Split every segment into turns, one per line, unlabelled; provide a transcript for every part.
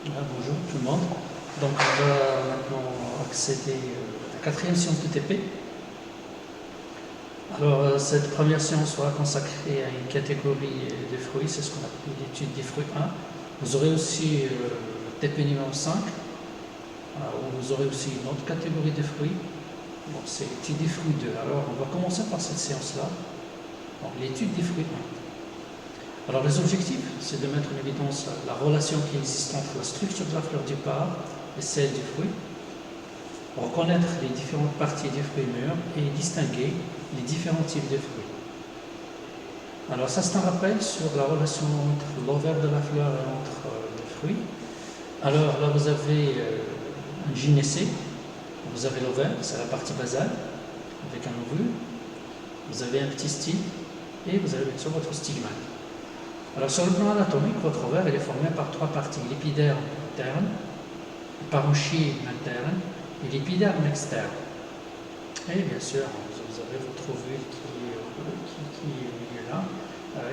Bonjour tout le monde. Donc on va maintenant accéder à la quatrième séance de TP. Alors cette première séance sera consacrée à une catégorie des fruits, c'est ce qu'on appelle l'étude des fruits 1. Vous aurez aussi le TP numéro 5, où vous aurez aussi une autre catégorie de fruits. Bon, c'est l'étude des fruits 2. Alors on va commencer par cette séance-là, l'étude des fruits 1. Alors les objectifs, c'est de mettre en évidence la relation qui existe entre la structure de la fleur du par et celle du fruit, reconnaître les différentes parties du fruit mûr et distinguer les différents types de fruits. Alors ça c'est un rappel sur la relation entre l'ovaire de la fleur et entre le fruit. Alors là vous avez un gynécée, vous avez l'ovaire, c'est la partie basale avec un ovule, vous avez un petit style et vous avez bien sûr votre stigmate. Alors sur le plan anatomique, votre ovaire est formé par trois parties, l'épiderme interne, le parenchyme interne et l'épiderme externe. Et bien sûr, vous avez votre ovule qui est là,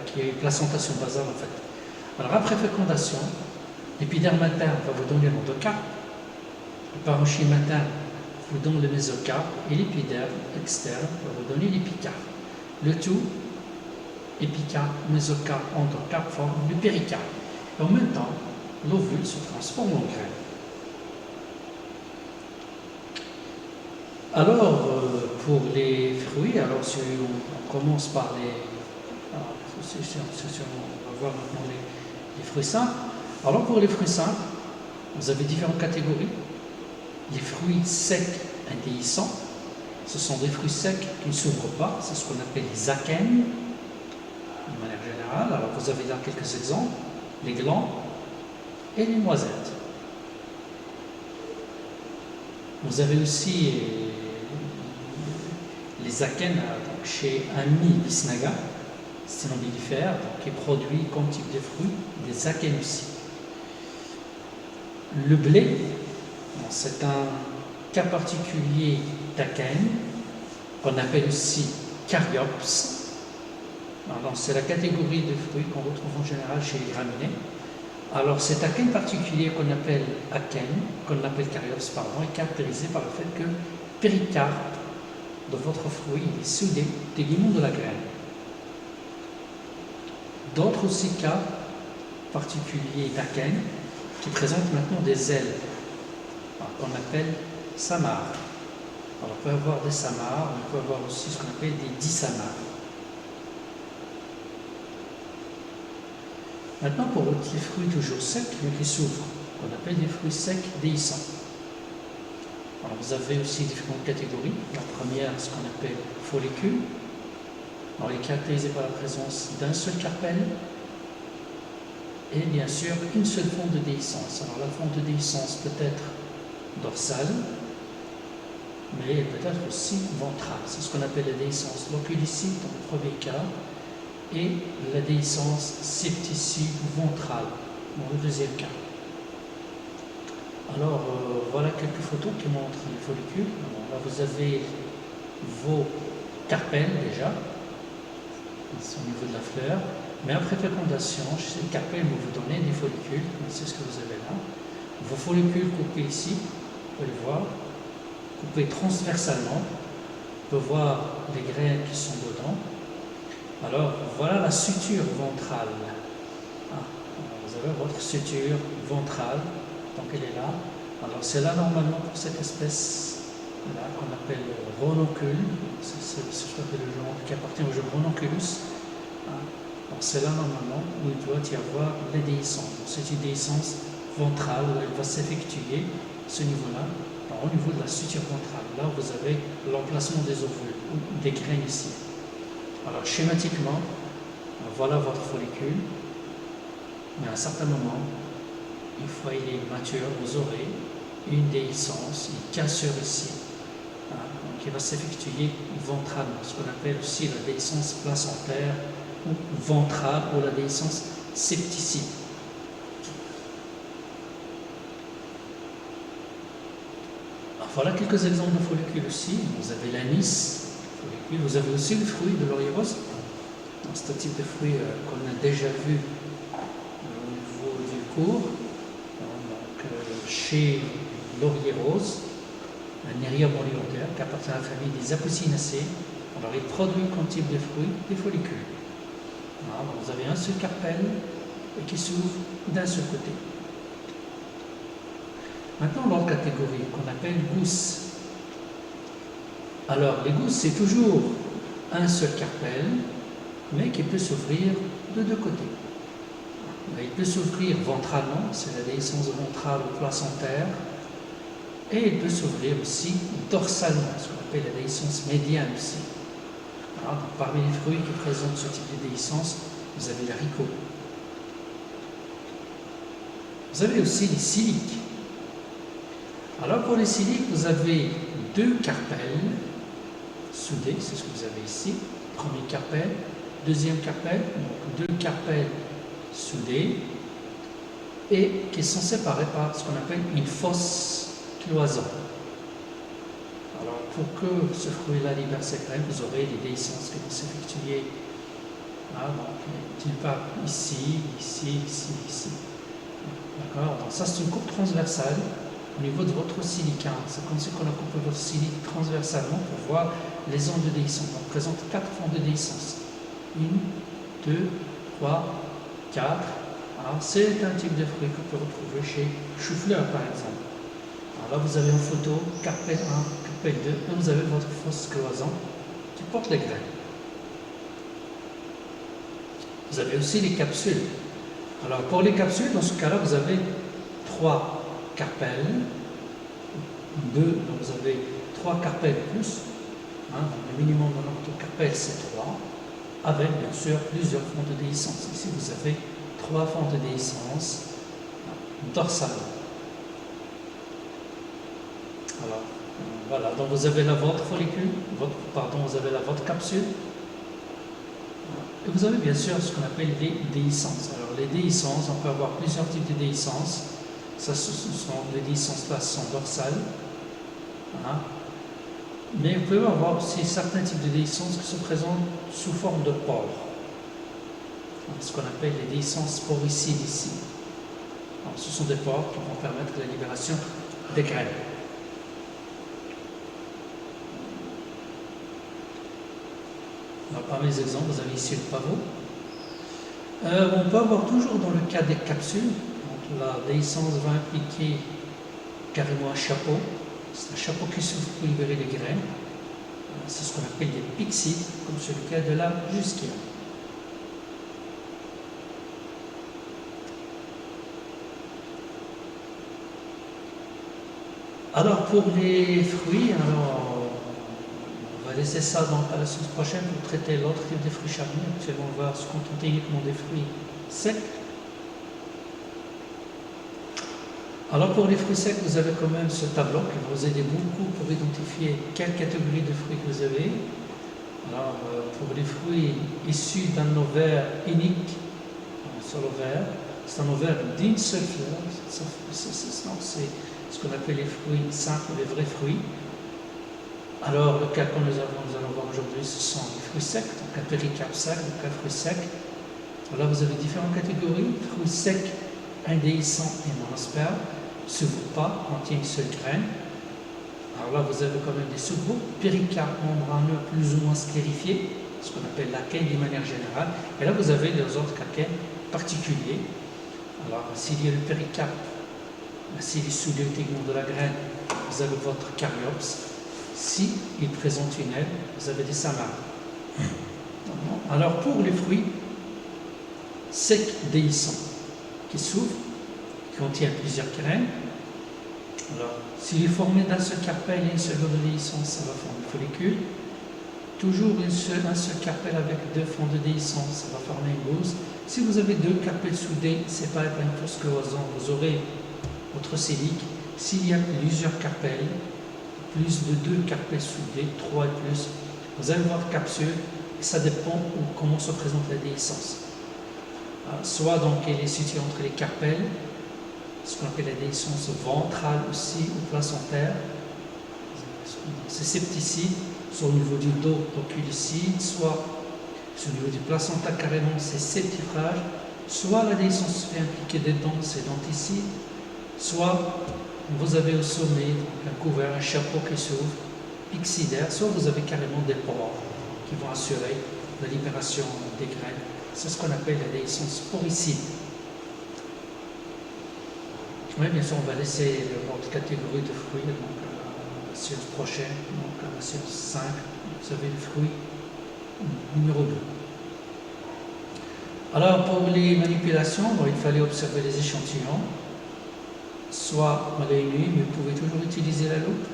qui est une placentation basale en fait. Alors après fécondation, l'épiderme interne va vous donner l'endocarpe, le parenchyme interne vous donne le mésocarpe et l'épiderme externe va vous donner l'épicarpe. Le tout, épicarpe, mésocarpe, endocarpe forme le péricarpe. Et en même temps, l'ovule se transforme en graine. Alors, pour les fruits, alors si on commence par les... on va voir maintenant les fruits simples. Alors pour les fruits simples, vous avez différentes catégories. Les fruits secs indéhiscents, ce sont des fruits secs qui ne s'ouvrent pas, c'est ce qu'on appelle les akènes. De manière générale, alors vous avez là quelques exemples, les glands et les noisettes. Vous avez aussi les akènes chez Ammi Bisnaga, sténobilifère, qui produit comme type de fruit des akènes aussi. Le blé, c'est un cas particulier d'akène qu'on appelle aussi caryopse. C'est la catégorie de fruits qu'on retrouve en général chez les graminées. Alors cet akène particulier qu'on appelle akène, qu'on appelle caryopse, est caractérisé par le fait que le péricarpe de votre fruit est soudé des limons de la graine. D'autres aussi cas particuliers d'akène qui présentent maintenant des ailes, qu'on appelle samars. Alors on peut avoir des samars, on peut avoir aussi ce qu'on appelle des disamars. Maintenant, pour les fruits toujours secs, mais qui s'ouvrent, qu'on appelle des fruits secs déhiscents. Alors, vous avez aussi différentes catégories. La première, ce qu'on appelle follicule. Alors, il est caractérisé par la présence d'un seul carpelle et bien sûr une seule forme de déhiscence. Alors, la forme de déhiscence peut être dorsale, mais peut-être aussi ventrale. C'est ce qu'on appelle la déhiscence loculicide dans le premier cas, et la déhiscence septicide ventrale dans le deuxième cas. Alors voilà quelques photos qui montrent les follicules. Alors, là vous avez vos carpelles déjà, au niveau de la fleur, mais après fécondation, ces carpelles vont vous donner des follicules, c'est ce que vous avez là. Vos follicules coupés ici, vous pouvez les voir, coupés transversalement, on peut voir les graines qui sont dedans. Alors, voilà la suture ventrale. Vous avez votre suture ventrale, donc elle est là. Alors, c'est là normalement pour cette espèce-là qu'on appelle rhononcule. C'est le genre qui appartient au genre Rhononculus. C'est là normalement où il doit y avoir la déhiscence. C'est une déhiscence ventrale où elle va s'effectuer, ce niveau-là, au niveau de la suture ventrale. Là, vous avez l'emplacement des ovules, ou des graines ici. Alors schématiquement, voilà votre follicule, mais à un certain moment, une fois il est mature, vous aurez une déhiscence, une cassure ici, qui va s'effectuer ventralement, ce qu'on appelle aussi la déhiscence placentaire ou ventrale ou la déhiscence septicide. Voilà quelques exemples de follicules aussi. Vous avez l'anis. Vous avez aussi le fruit de laurier rose. C'est un type de fruit qu'on a déjà vu au niveau du cours. chez laurier rose, un Neria molliforme qui appartient à la famille des Apocynaceae. Alors il produit comme type de fruit des follicules. Voilà, vous avez un seul carpelle et qui s'ouvre d'un seul côté. Maintenant l'autre catégorie qu'on appelle gousse. Alors les gousses c'est toujours un seul carpelle mais qui peut s'ouvrir de deux côtés. Il peut s'ouvrir ventralement, c'est la déhiscence ventrale ou placentaire, et il peut s'ouvrir aussi dorsalement, ce qu'on appelle la déhiscence médiane aussi. Alors, parmi les fruits qui présentent ce type de déhiscence, vous avez l'haricot. Vous avez aussi les siliques. Alors pour les siliques, vous avez deux carpelles soudées, c'est ce que vous avez ici. Premier carpelle, deuxième carpelle, donc deux carpelles soudées et qui sont séparées par ce qu'on appelle une fausse cloison. Alors pour que ce fruit-là libère ses graines, vous aurez les déhiscences qui vont s'effectuer. Donc d'une part ici, ici, ici, ici. D'accord. Donc ça c'est une coupe transversale au niveau de votre silicate. C'est comme si on a coupé votre silique transversalement pour voir les zones de déhiscence. On présente 4 fonds de déhiscence. 1, 2, 3, 4. Alors c'est un type de fruit qu'on peut retrouver chez chou-fleur par exemple. Alors là vous avez en photo carpelle 1, carpelle 2 et vous avez votre fausse cloison qui porte les graines. Vous avez aussi les capsules. Alors pour les capsules, dans ce cas-là, vous avez 3 carpelles, 2, donc vous avez 3 carpelles plus, le minimum de notre carpelle c'est 3, avec bien sûr plusieurs fonds de déhiscence. Ici vous avez 3 fonds de déhiscence dorsales. Alors voilà, donc vous avez là votre follicule, vous avez là votre capsule. Et vous avez bien sûr ce qu'on appelle les déhiscences. Alors les déhiscences, on peut avoir plusieurs types de déhiscences. Ça, ce sont les déhiscences là sont dorsales. Mais vous pouvez avoir aussi certains types de déhiscences qui se présentent sous forme de pores. Ce qu'on appelle les déhiscences poricides ici. Alors, ce sont des pores qui vont permettre la libération des graines. Alors, parmi les exemples, vous avez ici le pavot. On peut avoir toujours dans le cas des capsules, donc la déhiscence va impliquer carrément un chapeau. C'est un chapeau qui s'ouvre pour libérer les graines. C'est ce qu'on appelle des pyxides, comme c'est le cas de la jusquia. Alors pour les fruits, on va laisser ça à la semaine prochaine pour traiter l'autre type de fruits charnus. Actuellement, on va se contenter uniquement des fruits secs. Alors pour les fruits secs, vous avez quand même ce tableau qui va vous aider beaucoup pour identifier quelle catégorie de fruits que vous avez. Alors pour les fruits issus d'un ovaire unique, un seul ovaire, c'est un ovaire d'une seule fleur. C'est ce qu'on appelle les fruits simples, les vrais fruits. Alors, le cas que nous allons voir aujourd'hui, ce sont les fruits secs, donc un péricarpe sec, donc un fruit sec. Là, vous avez différentes catégories. Fruits secs, indéhiscents et monospermes, ne s'ouvrent pas, contiennent une seule graine. Alors là, vous avez quand même des sous-groupes. Péricarpe membraneux plus ou moins sclérifiés, ce qu'on appelle l'acène d'une manière générale. Et là, vous avez les autres acènes particuliers. Alors, s'il y a le péricarpe, s'il est sous le tegment de la graine, vous avez votre caryopse. Si il présente une aile, vous avez des samarres. Alors pour les fruits secs déhiscents qui s'ouvrent, qui contiennent plusieurs graines, alors s'il est formé d'un seul carpelle et une seule zone de déhiscence, ça va former une follicule. Toujours un seul carpelle avec 2 fonds de déhiscence, ça va former une gousse. Si vous avez 2 carpelles soudées séparées par une fausse cloison, vous aurez votre silique. S'il y a plusieurs carpelles, plus de 2 carpelles soudées, 3 et plus, vous avez votre capsule et ça dépend comment se présente la déhiscence. Soit donc elle est située entre les carpelles, ce qu'on appelle la déhiscence ventrale aussi ou placentaire, c'est septicide, soit au niveau du dos, oculicide, soit au niveau du placenta carrément, c'est septifrage, soit la déhiscence fait impliquer des dents, c'est denticide, Soit vous avez au sommet un couvert, un chapeau qui s'ouvre, pyxidaire, soit vous avez carrément des pores qui vont assurer la libération des graines. C'est ce qu'on appelle la déhiscence poricide. Oui, bien sûr, on va laisser l'autre catégorie de fruits, donc la séance prochaine, donc à la séance 5, vous avez le fruit numéro 2. Alors, pour les manipulations, bon, il fallait observer les échantillons, soit à l'œil nu, mais vous pouvez toujours utiliser la loupe.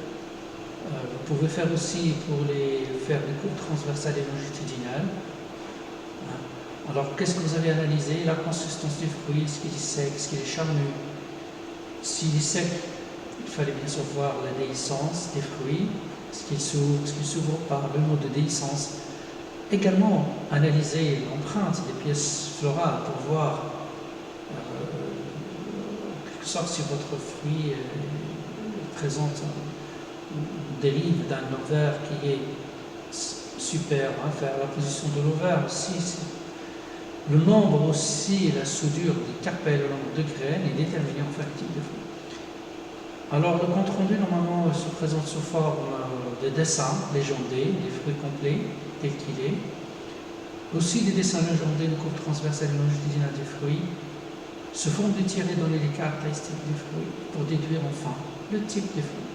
Vous pouvez faire aussi, pour les faire des coupes transversales et longitudinales. Alors, qu'est-ce que vous avez analysé? La consistance du fruit, est-ce qu'il est sec, est-ce qu'il est charnu? S'il est sec, il fallait bien sûr voir la déhiscence des fruits, est-ce qu'il s'ouvre par le mode de déhiscence. Également, analyser l'empreinte des pièces florales pour voir, en quelque sorte, si votre fruit présente une dérive d'un ovaire qui est super, faire la position de l'ovaire aussi. Le nombre aussi, la soudure des carpelles, le nombre de graines est déterminé en fait le type de fruit. Alors le compte rendu normalement se présente sous forme de dessins légendés, des fruits complets tel qu'il est. Aussi des dessins légendés, une coupe transversale et longitudinale des fruits, sous forme de tirer donner les caractéristiques des fruits pour déduire enfin le type des fruits.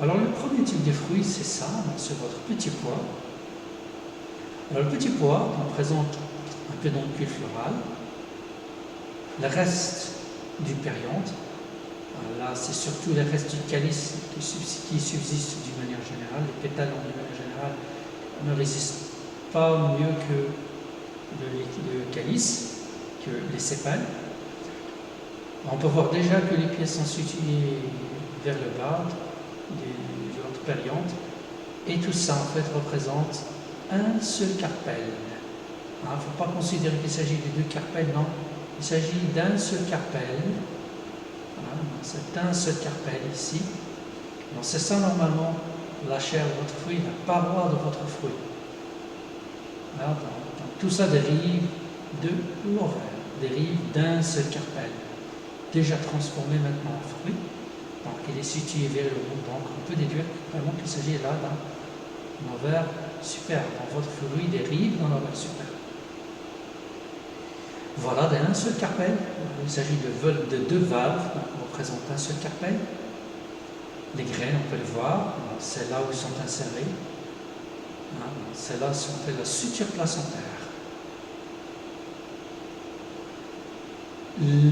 Alors le premier type de fruit, c'est ça, c'est votre petit pois. Alors le petit pois, on présente un pédoncule floral, le reste du périanthe, là c'est surtout le reste du calice qui subsiste d'une manière générale, les pétales d'une manière générale ne résistent pas mieux que le calice, que les sépales. On peut voir déjà que les pièces sont situées vers le bas de votre périanthe, et tout ça en fait représente un seul carpelle. Il ne faut pas considérer qu'il s'agit de deux carpelles, non. Il s'agit d'un seul carpelle. Voilà, c'est un seul carpelle ici. C'est ça normalement la chair de votre fruit, la paroi de votre fruit. Voilà, donc, tout ça dérive de l'ovaire, dérive d'un seul carpelle, déjà transformé maintenant en fruit. Donc il est situé vers le haut, donc on peut déduire vraiment qu'il s'agit là d'un ovaire super. Donc votre fruit dérive dans l'ovaire super. Voilà, d'un seul carpelle. Il s'agit de deux valves, on représente un seul carpelle. Les graines, on peut le voir, c'est là où ils sont insérés. C'est là ce qu'on fait la suture placentaire.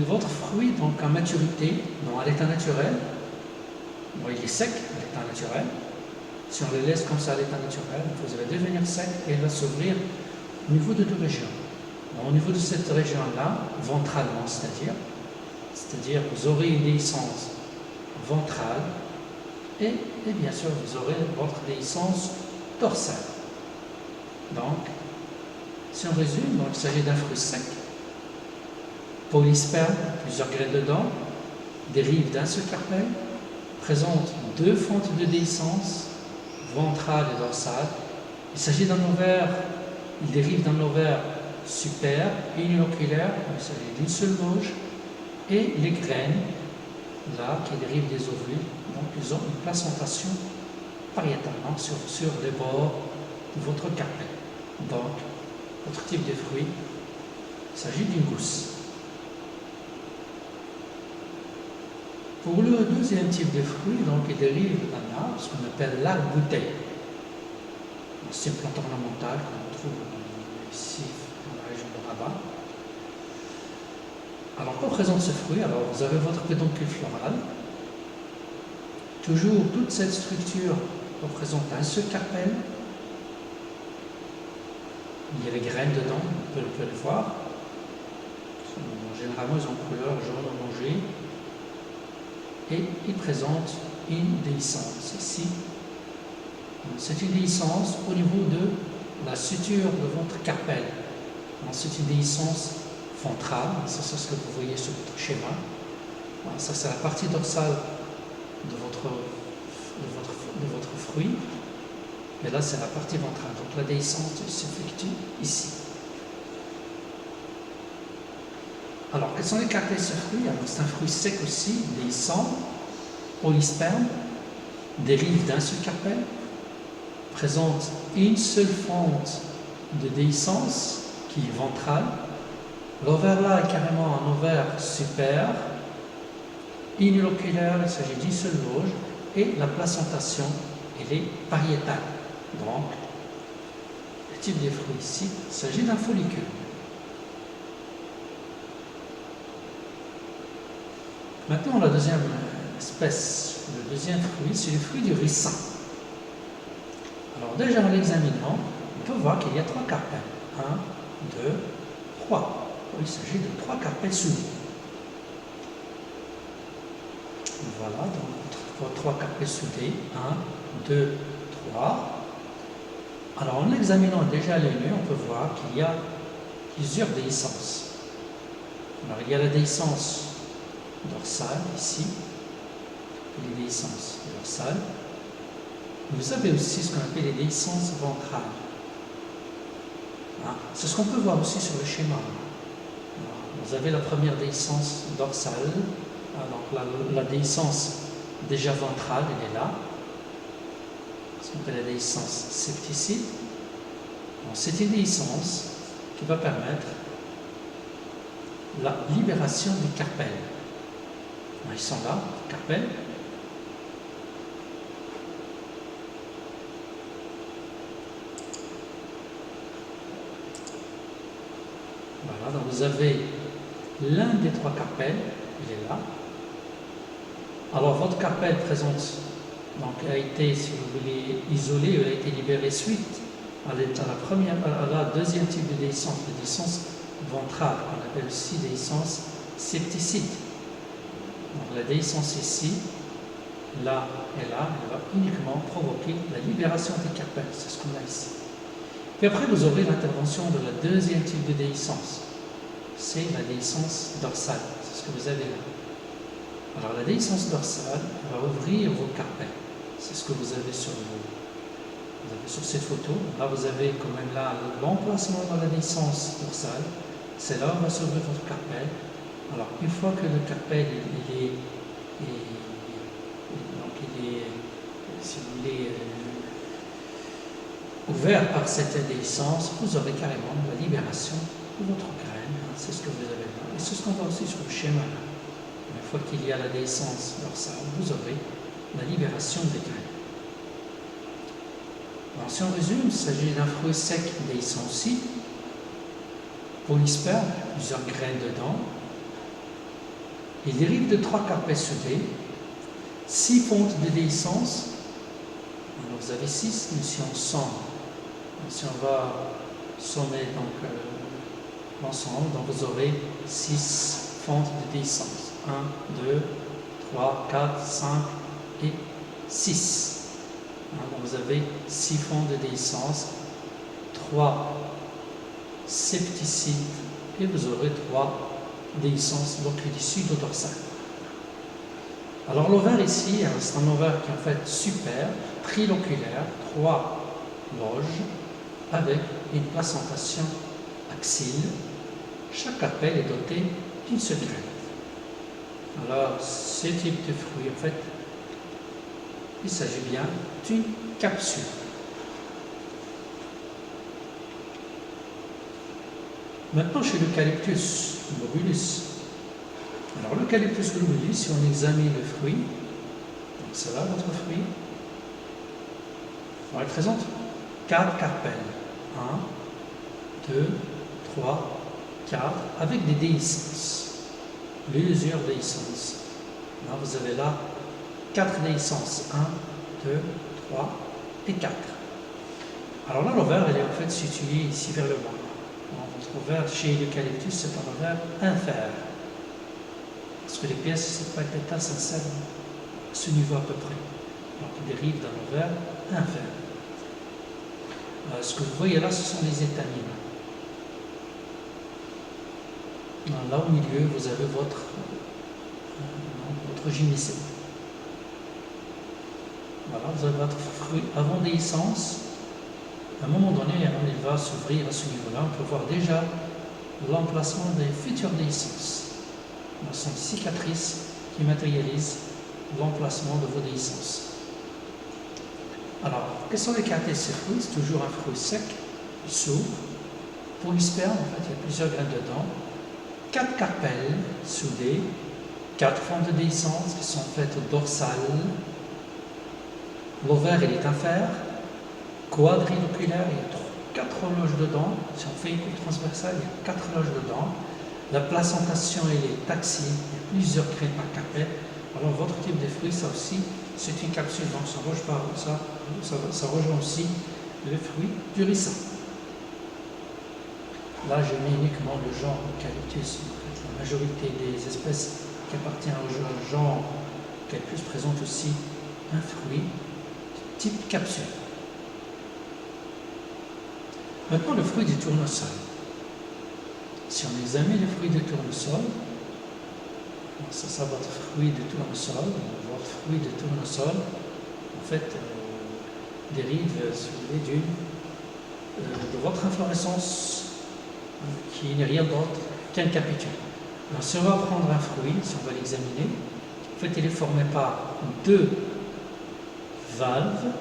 Votre fruit, donc en maturité, à l'état naturel, bon, il est sec à l'état naturel. Si on le laisse comme ça à l'état naturel, vous allez devenir sec et il va s'ouvrir au niveau de deux régions. Au niveau de cette région-là, ventralement, c'est-à-dire vous aurez une déhiscence ventrale et bien sûr vous aurez votre déhiscence dorsale. Donc, si on résume, il s'agit d'un fruit sec, polysperme, plusieurs graines dedans, dérive d'un seul carpelle, présente deux fentes de déhiscence, ventrale et dorsale. Il s'agit d'un ovaire, il dérive d'un ovaire super, unioculaire, il s'agit d'une seule loge, et les graines, là, qui dérivent des ovules, donc ils ont une placentation pariétale, sur les bords de votre carpelle. Donc, votre type de fruit, il s'agit d'une gousse. Pour le deuxième type de fruit, donc, il dérive d'un arbre, ce qu'on appelle l'arbre bouteille. C'est une plante ornementale qu'on trouve ici, dans la région de Rabat. Alors, que présente ce fruit? Alors, vous avez votre pédoncule floral. Toujours, toute cette structure représente un seul carpelle. Il y a les graines dedans, on peut le voir. Généralement, ils ont couleur jaune orangé. Et ils présentent une déhiscence ici. C'est une déhiscence au niveau de la suture de votre carpelle. C'est une déhiscence ventrale, c'est ce que vous voyez sur votre schéma. Ça, c'est la partie dorsale de votre fruit. Et là, c'est la partie ventrale. Donc la déhiscence s'effectue ici. Alors, quels sont les caractéristiques de ce fruit? C'est un fruit sec aussi, déhiscent, polysperme, dérive d'un seul carpel, présente une seule fente de déhiscence qui est ventrale. L'ovaire là est carrément un ovaire super, uniloculaire, il s'agit d'une seule loge, et la placentation, elle est pariétale. Donc, le type des fruits ici, il s'agit d'un follicule. Maintenant, la deuxième espèce, le deuxième fruit, c'est le fruit du ricin. Alors déjà, en l'examinant, on peut voir qu'il y a 3 carpels. 1, 2, 3. Il s'agit de 3 carpels soudés. Voilà, donc 3 carpels soudés. 1, 2, 3. Alors en examinant déjà les nœuds, on peut voir qu'il y a plusieurs déhiscences. Alors il y a la déhiscence dorsale ici, les déhiscences dorsales. Vous avez aussi ce qu'on appelle les déhiscences ventrales. C'est ce qu'on peut voir aussi sur le schéma. Alors, vous avez la première déhiscence dorsale, donc la déhiscence déjà ventrale, elle est là. Ce qu'on appelle la déhiscence septicide. C'est une déhiscence qui va permettre la libération du carpel. Ils sont là, carpel. Voilà, donc vous avez l'un des 3 carpels, il est là. Alors votre carpel présente, donc a été, si vous voulez, isolé, il a été libéré suite à la deuxième type de déhiscence, la déhiscence ventrale, qu'on appelle aussi déhiscence septicide. Donc la déhiscence ici, là et là, elle va uniquement provoquer la libération des carpels, c'est ce qu'on a ici. Puis après, vous aurez l'intervention de la deuxième type de déhiscence, c'est la déhiscence dorsale, c'est ce que vous avez là. Alors la déhiscence dorsale va ouvrir vos carpels, c'est ce que vous avez sur cette photo. Là, vous avez quand même là l'emplacement dans la déhiscence dorsale, c'est là où va s'ouvrir votre carpel. Alors, une fois que le carpel il est si vous voulez, ouvert par cette déhiscence, vous aurez carrément la libération de votre graine. C'est ce que vous avez là. Et c'est ce qu'on voit aussi sur le schéma là. Une fois qu'il y a la déhiscence dorsale, vous aurez la libération des graines. Alors, si on résume, il s'agit d'un fruit sec déhiscent aussi, polysperme, plusieurs graines dedans. Il dérive de 3 carpels soudés, 6 fontes de déhiscence. Alors vous avez 6, mais si on somme, si on va sommer l'ensemble, donc vous aurez 6 fontes de déhiscence. 1, 2, 3, 4, 5 et 6. Donc vous avez 6 fontes de déhiscence, 3 septicides et vous aurez 3 déhiscence, donc du pseudo-dorsal. Alors l'ovaire ici, c'est un ovaire qui est en fait super, triloculaire, 3 loges, avec une placentation axile. Chaque carpel est doté d'une seule graine. Alors ce type de fruit, en fait, il s'agit bien d'une capsule. Maintenant, chez l'Eucalyptus globulus. Alors, l'Eucalyptus globulus, si on examine le fruit, donc c'est là votre fruit, alors, il présente 4 carpels. 1, 2, 3, 4, avec des déhiscences. Plusieurs déhiscences. Là, vous avez là 4 déhiscences. 1, 2, 3 et 4. Alors là, l'ovaire, elle est en fait située ici vers le bas. Votre ovaire chez l'Eucalyptus, c'est un ovaire inférieur. Parce que les pièces pétales s'insèrent à ce niveau à peu près. Donc, ils dérivent d'un ovaire inférieur. Ce que vous voyez là, ce sont les étamines. Là, au milieu, vous avez votre gynécée. Voilà, vous avez votre fruit avant déhiscence. À un moment donné, il va s'ouvrir à ce niveau-là. On peut voir déjà l'emplacement des futures déhiscences. Ce sont des cicatrices qui matérialisent l'emplacement de vos déhiscences. Alors, quelles sont les caractéristiques de ce fruit? C'est toujours un fruit sec, sourd. Pour l'isperme, en fait, il y a plusieurs graines dedans. 4 carpelles soudées, 4 formes de déhiscence qui sont faites dorsales. L'ovaire, il est infère, quadriloculare, il y a 4 loges dedans. Si on fait une coupe transversale, il y a 4 loges dedans. La placentation, elle est taxée, il y a plusieurs graines par carpelle. Alors, votre type de fruit, ça aussi, c'est une capsule, donc ça rejoint aussi le fruit du ricin. Là, je mets uniquement le genre Eucalyptus. La majorité des espèces qui appartiennent au genre Eucalyptus présentent aussi un fruit de type capsule. Maintenant, le fruit du tournesol. Si on examine le fruit du tournesol, ça votre fruit de tournesol, votre fruit de tournesol, en fait, dérive de votre inflorescence qui n'est rien d'autre qu'un capitule. Alors, si on va prendre un fruit, si on va l'examiner, en fait, il est formé par 2 valves.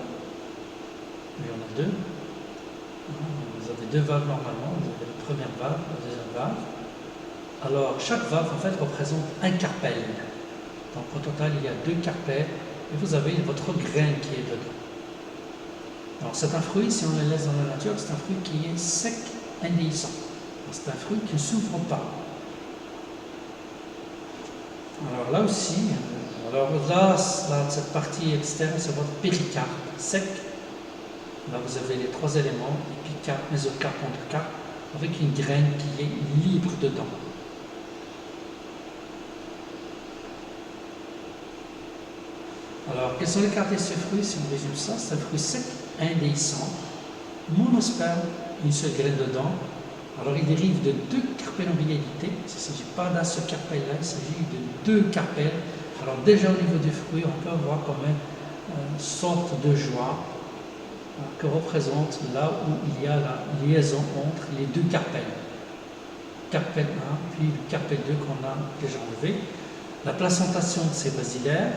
Il y en a 2. Vous avez 2 valves normalement, vous avez la première valve, la deuxième valve. Alors, chaque valve, en fait, représente un carpelle. Donc, au total, il y a 2 carpelles et vous avez votre graine qui est dedans. Alors, c'est un fruit, si on le laisse dans la nature, c'est un fruit qui est sec, indéhiscent. C'est un fruit qui ne s'ouvre pas. Alors là aussi, cette partie externe, c'est votre péricarpe sec. Là, vous avez les 3 éléments, épicarpe, mésocarpe, endocarpe, avec une graine qui est libre dedans. Alors, quelles sont les caractéristiques de ce fruit? Si on résume ça, c'est un fruit sec, indéhiscent, monosperme, une seule graine dedans. Alors, il dérive de 2 carpelles en réalité. Il ne s'agit pas d'un seul carpelle-là, il s'agit de 2 carpelles. Alors, déjà au niveau du fruit, on peut avoir quand même une sorte de joie que représente là où il y a la liaison entre les 2 carpelles. Carpelle 1, puis carpelle 2 qu'on a déjà enlevé. La placentation, c'est basilaire.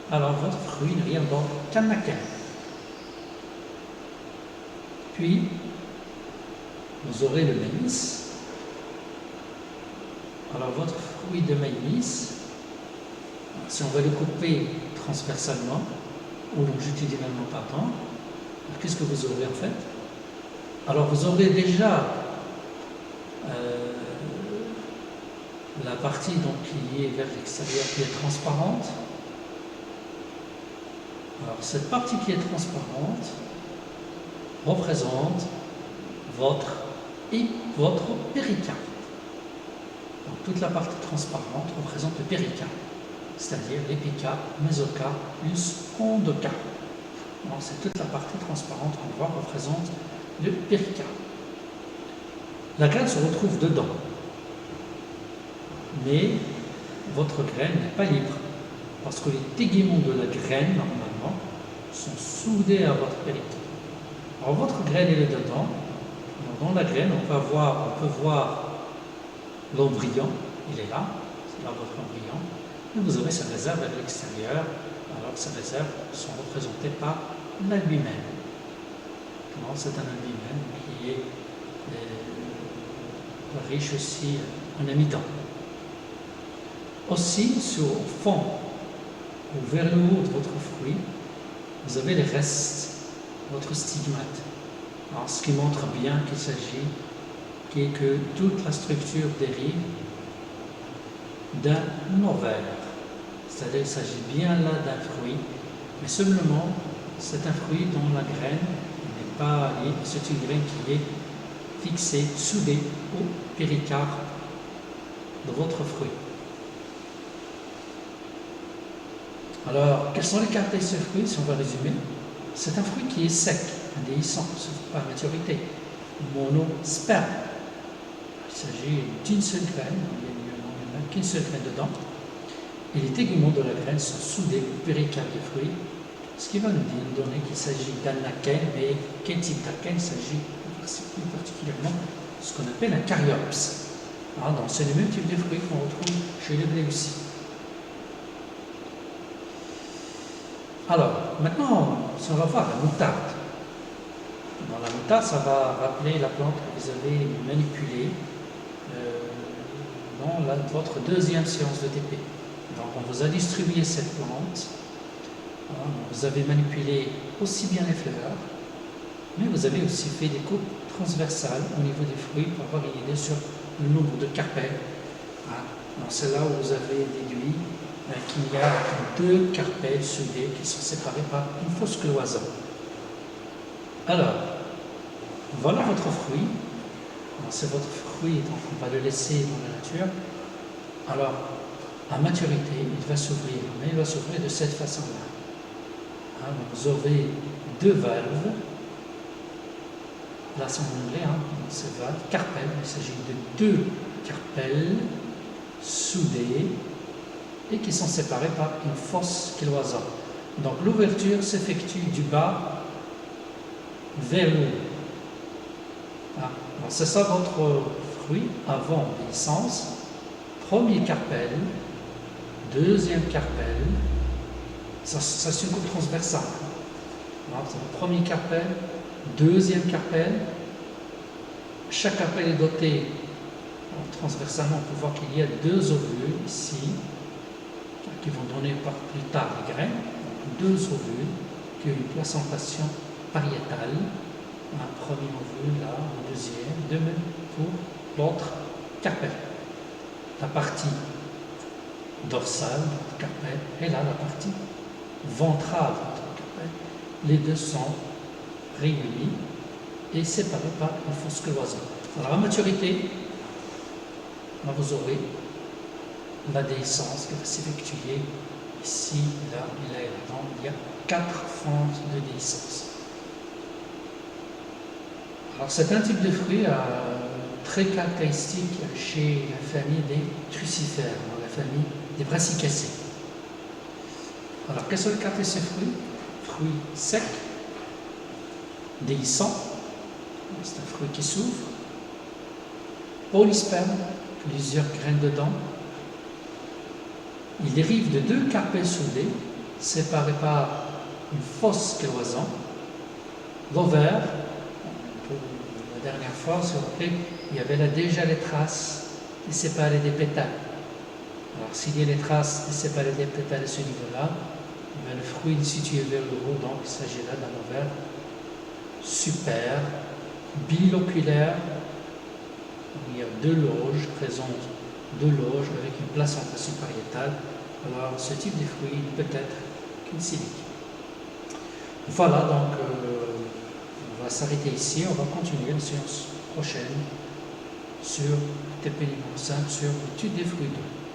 Alors, votre fruit n'est rien d'autre qu'un akène. Puis, vous aurez le maïs. Alors, votre fruit de maïs, si on va le couper transversalement, ou longitudinalement partant, qu'est-ce que vous aurez en fait? Alors, vous aurez déjà la partie donc, qui est vers l'extérieur, qui est transparente. Alors, cette partie qui est transparente représente votre péricarpe. Donc, toute la partie transparente représente le péricarpe, c'est-à-dire l'épicarpe, mésocarpe plus endocarpe. Donc, c'est toute la partie transparente qu'on voit représente le péricarpe. La graine se retrouve dedans, mais votre graine n'est pas libre, parce que les téguments de la graine, normalement, sont soudés à votre péricarpe. Alors, votre graine, elle est dedans. Dans la graine, on peut voir l'embryon, il est là, c'est là votre embryon, et vous avez sa réserve à l'extérieur. Alors, ces réserves sont représentées par l'albumène. C'est un albumène qui est riche aussi en amidon. Aussi, sur le fond ou vers le haut de votre fruit, vous avez les restes, votre stigmate. Alors, ce qui montre bien qu'il s'agit, que toute la structure dérive d'un ovaire. C'est-à-dire qu'il s'agit bien là d'un fruit, mais seulement c'est un fruit dont la graine n'est pas libre, c'est une graine qui est fixée, soudée au péricarpe de votre fruit. Alors, quelles sont les caractéristiques de ce fruit, si on va résumer? C'est un fruit qui est sec, indéhiscent, pas à maturité, monosperme. Il s'agit d'une seule graine, il n'y en a qu'une seule graine dedans, et les téguments de la graine sont soudés au péricarpe du fruit, ce qui va nous donner qu'il s'agit d'un akène, mais quel type d'akène? Il s'agit plus particulièrement ce qu'on appelle un caryopse. Ah, donc c'est le même type de fruit qu'on retrouve chez les blés aussi. Alors, maintenant, si on va voir la moutarde. Dans la moutarde, ça va rappeler la plante que vous avez manipulée dans votre deuxième séance de TP. Donc, on vous a distribué cette plante. Vous avez manipulé aussi bien les fleurs, mais vous avez aussi fait des coupes transversales au niveau des fruits pour avoir une idée sur le nombre de carpelles. Donc c'est là où vous avez déduit qu'il y a 2 carpelles soudées qui sont séparées par une fausse cloison. Alors, voilà votre fruit. C'est votre fruit, donc on va le laisser dans la nature. Alors, à maturité, il va s'ouvrir, mais il va s'ouvrir de cette façon-là. Vous aurez 2 valves. Là, c'est en anglais, ces valves, carpelles. Il s'agit de 2 carpelles soudées et qui sont séparées par une fausse cloison. Donc, l'ouverture s'effectue du bas vers le haut. C'est ça votre fruit avant l'essence. Premier carpelle, deuxième carpelle. Ça c'est une coupe transversale. C'est le premier carpelle, deuxième carpelle. Chaque carpelle est dotée, transversalement, on peut voir qu'il y a 2 ovules ici, qui vont donner plus tard les graines. Donc, 2 ovules qui ont une placentation pariétale. Un premier ovule là, un deuxième, de même pour l'autre carpelle. La partie dorsale de votre carpelle et là la partie ventrale de votre carpelle. Les 2 sont réunis et séparés par une fausse cloison. Alors à maturité, vous aurez la déhiscence qui va s'effectuer ici, là et là et là. Donc il y a 4 fentes de déhiscence. Alors c'est un type de fruit très caractéristique chez la famille des crucifères, dans la famille des brassicacées. Alors quelles sont les caractéristiques de ces fruits? Fruits secs, déhiscents, c'est un fruit qui s'ouvre, polysperme, plusieurs graines dedans. Il dérive de 2 carpelles soudées, séparées par une fausse cloison. L'ovaire, la dernière fois, si vous vous rappelez, il y avait là déjà les traces qui séparaient des pétales. Alors s'il y a les traces qui séparent des pétales à ce niveau-là, le fruit est situé vers le haut, donc il s'agit là d'un ovaire super, biloculaire. Il y a 2 loges, présente 2 loges avec une placentation pariétale. Alors ce type de fruit peut être kinsilique. Voilà, donc on va s'arrêter ici, on va continuer la séance prochaine sur TP numéro 5 sur l'étude des fruits d'eau.